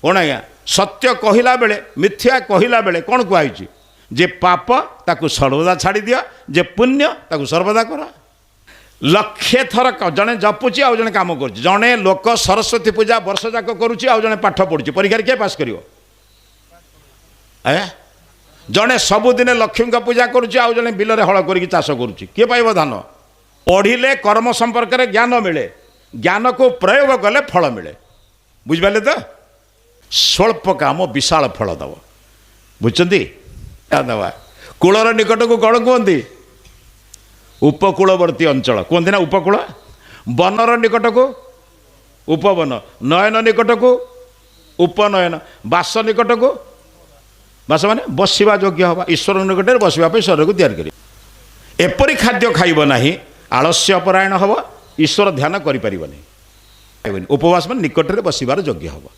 कौन आज्ञा सत्य कहला बेले मिथ्या कहला बेले कौन कहुई जे पाप ताकू सर्वदा छाड़ी दिया जे पुण्य ताकू सर्वदा कर लक्षे थर जड़े जपुची आउ जड़े कम कर जड़े लोक सरस्वती पूजा वर्ष जाक करुच्ची आउ जड़े पाठ पढ़ुची परीक्षा किए पास कर जड़े सबुदिन लक्ष्मी का पूजा करुच्ची आउ जड़े बिल हल कर चाष करुच्ची किए पाइब धान पढ़िले कर्म संपर्क में ज्ञान मिले ज्ञान को प्रयोग कले फल मिले बुझिपारे तो स्वल्प काम विशाल फल दब बुझे दवा कूलर निकट को कौन कहती उपकूलवर्ती अंचल कहते ना उपकूल बनर निकट को उपवन नयन निकट को उपनयन बास निकट को बास माने बसवा योग्य हवा ईश्वर निकट में बसवाई शरीर को तैयार कर एपरी खाद्य खाइब नहीं आलस्य परायण हम ईश्वर ध्यान करें उपवास में निकट में बसवार योग्य हम